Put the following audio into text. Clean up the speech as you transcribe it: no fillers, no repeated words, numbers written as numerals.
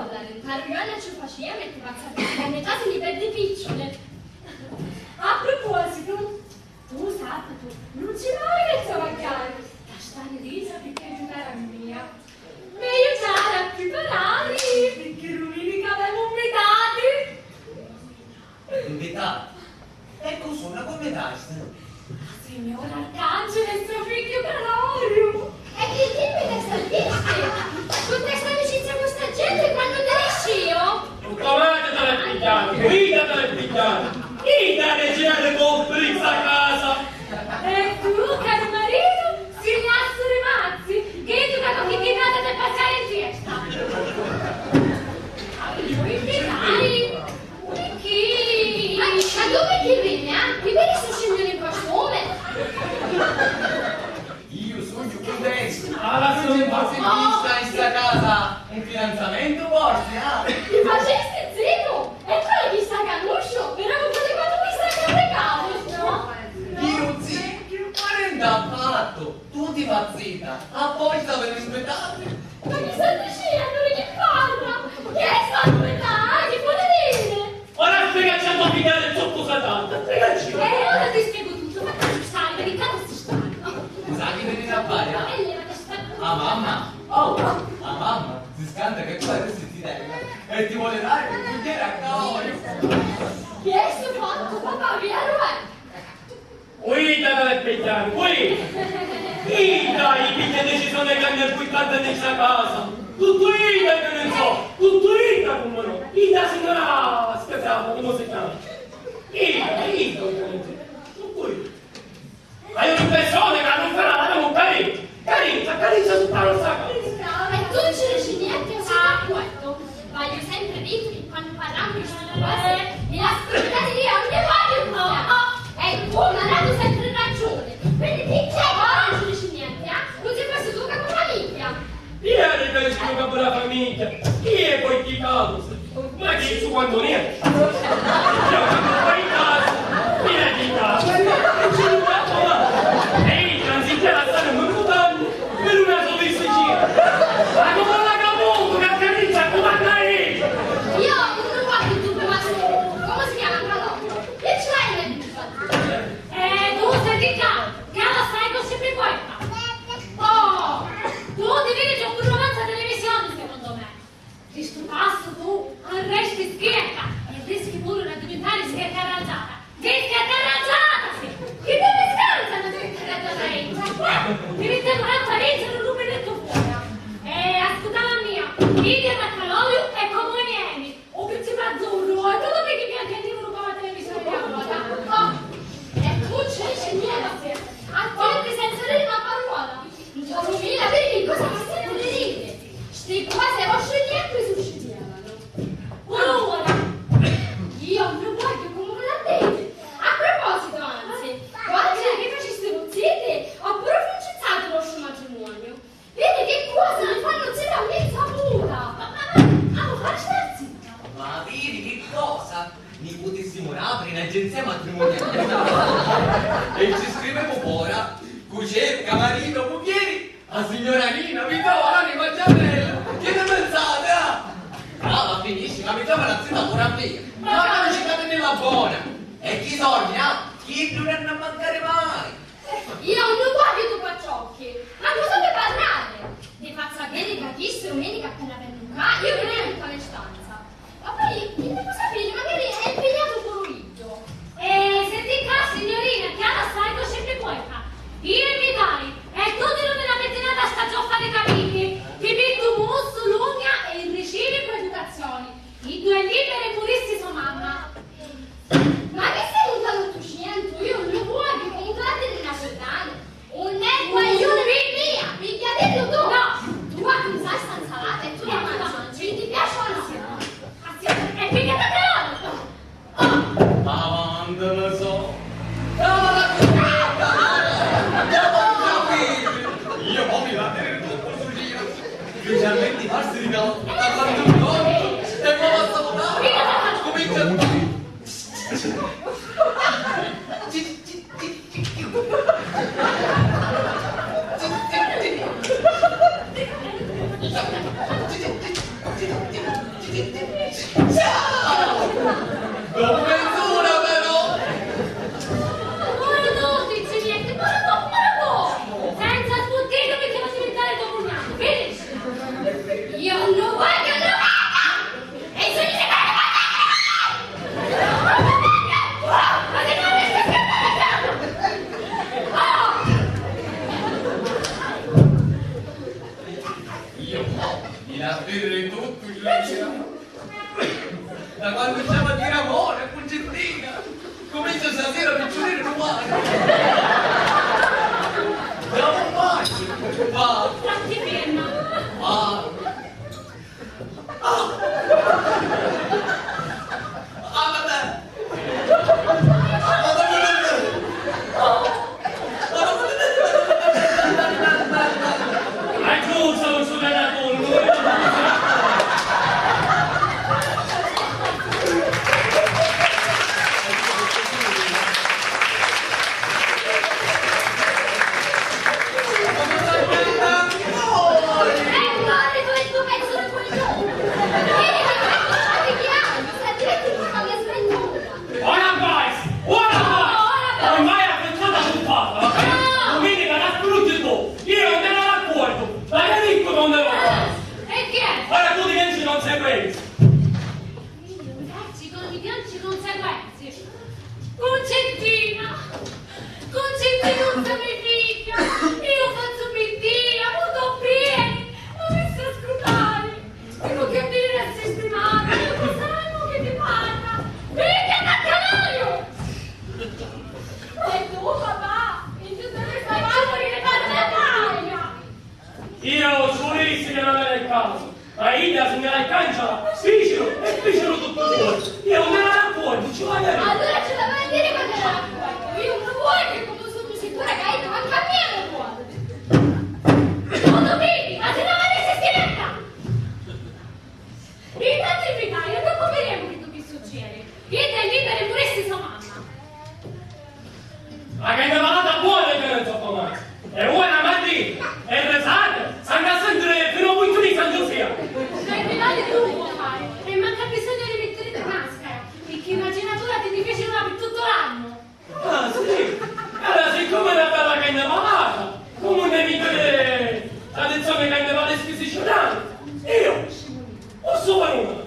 $100. Carrione ci faceva e ti passava le case di per di picciole. A proposito, tu sappi, non ci vai che c'è magari. La storia di Lisa perché giocare a mia. Meglio già a preparare perché rumini che avevamo invitati. Invitati? E cosa come dai? Signor Arcangelo, suo figlio Calorio. E che dimmi che salvisti? Con questa amicizia con sta gente quando te esci io? Trovate dalle pigliate, guida dalle pigliate. Ida regina de compri in sta casa. E tu, caro marito, signasso rimazzi, che tu da che ti date per passare in fiesta. Dai, chi? Ma dove ti vieni, eh? Ti vedi su signore in costume? Io sono Giucudesco. Alla Non c'è passivista in sta casa. Un fidanzamento forse, ah? Ti facesti zitto? E quello di sta canuscio? Era un po' di quanto mi sta carregando, no? Io zitto, ma renda affatto. Tu ti fa zitta. A poi sta venendo tardi. Ma che stai dicendo? Che parla? Che sta aspettando? Che vuole dire? Ora spiegaci a tua figlia del sottosaltante, spiegaci. Ora ti spiego tutto, ma tu sai, per il caso si sta. Sa che venite a fare, ah? E levate sta. A mamma? Oh, a mamma? Si scanta che tu adesso ti dai e ti vuole dare un bicchiere a cavolo. Che è sto fatto? Papà, vero è? Guida dalle pigliate, guida. Ida i figli decisione che hanno il 50 di sta casa. Tutto Ida che ne so, tutto Ida come no. Ida signora scherzata, come si chiama? Ida che ne so. Tutto Ida. Hai una persona che hanno ferrato un carino. Carino tutta la sacca. E tu non ci riesci niente a sapere questo. Voglio sempre dire che quando parliamo di queste cose, mi ascoltate di ogni voglio. E tu non hai sempre ragione. Quindi ti chiedo, non ci riesci niente, eh? Così questo tu capo famiglia. Ieri per il suo capo la famiglia. Chi poi ti capo? Ma che su quando niente? Io quando poi in casa, viene di casa. E ci rubato. Ehi, transite la strada molto tanto. Per una sola gira. Ma come la capo, che accarizza come la io. Io non guardo tu come come si chiama quello? Che ce l'hai nel tu sei di qua, che la sai così per questa. Oh, tu devi giocare un romanzo a televisione secondo me. Di sto passo tu resti schietta e rischi pure di diventare schietta arrangiata. Schietta arrangiata, sì. Che deve scansa una schietta arrangiata? Devi sembrare a Parigi non rubi detto fuori. Ascolta la mia, vieni da Calolio e come vieni? O che ci fa azzurro, e tutto perché mi anche il ruba la televisione di allora. Oh, e tu c'è niente. Attenti senza dire una parola. Non c'ho rumina, vedi che cosa mi sento di dire? Sti qua se vostri niente succedevano. Ora, io non voglio come la vedi. A proposito, anzi, quando c'era che facessero zitte, ho pure francizzato lo suo matrimonio. Vedi che cosa mi fanno zitto a un'insaputa. Ma faccio zitta. Ma vedi che cosa? Mi potessimo aprire in agenzia matrimoniale. E ci scrivevo ora, cucetta, marito, buchieri, a signora Nina, mi trova l'anima giamella. Che ne pensate, ah? Brava, finissima, mi trova la zia pure a me. Ma non ci cade nella buona. E chi sogna? Chi non ne a mancare mai? Io non voglio tu pacciocchi. Ma cosa vuoi parlare? Ti faccio sapere che chi strumenti che appena venuta, io che ne ho tutta le stanza. Ma poi, che ne posso sapere? Magari è impegnato un pomeriggio. E senti qua, signorina, che alla sai così per questa. Io invitare, e tutti non me la metterete a sta gioffa dei capiti. Ti metto musso, lunga e il riceve con educazione. I due liberi e puristi sono mamma. Ma che stai montando il tucciento? Io non lo voglio, comprate della soldana. Un ego e io via, picchiatello tu. No, tu guarda, mi sai sta insalata e tu la mangi, ti piace o no? E picchiatello. Ma non lo so. Io poi mi va a tenere tutto sul giro. Specialmente i passi di no. Da quando mi conto. E poi basta votare. Comincia. Ciao! Dopo mezz'ora però! Buono tu, dici niente, buono! Senza sfuggire perché non diventare tuo cognato, finisci? Io lo voglio! E se mi si parla ma che non riesco a Io no, mi la bere tutto il giorno. Da quando stiamo a dire amore, Pugettina, comincia stasera a picciolire uguale. Andiamo a bacio, va, Fatti ferma! va. Vabbè. Aggiunsa un suonatore, non vedo Tu e il tuo pezzo di coglione! Vieni che ti chiamo! Stai direttamente con la spagnola! ora vai! Ormai ha pensato a buttata, ok? Quindi la nascondi tu, io non ero d'accordo, la capisco non ne va. E che è? Ora tu diventi conseguenza. I bianchi conseguenze! Concettina! Concettina non sei mia figlia! Io faccio mentira, avuto pieni! Non mi sta scrutare! Dico che dire a settimana! Io cos'hanno che ti parla? Figlia da canario! E tu papà? E tu dove stai fuori le battaglia? Io giurissi che non era il caso, ma Ida se me la cancia, spicero tutto fuori. Io non me la racconto, ci va bene. Allora ce la vai a dire quando la racconto! Io non vuoi che come sono sicura che hai anche a me non vuole! Non dovete, ma se non avete schietta! Intanto in Italia, dopo vedremo che succede. Io te libero pure sua mamma. Ma che ne malata buona che non so come. È buona madrina, è resata, sta sempre fino a punto di San Giuseppe. Dai pedali tu puoi fare, e manca bisogno di mettere la maschera, perché immaginatura ti fece una per tutto l'anno. Ah sì, allora siccome è una bella che ne malata, come un nemico di tradizione che ne vale squisicionale, io posso fare una.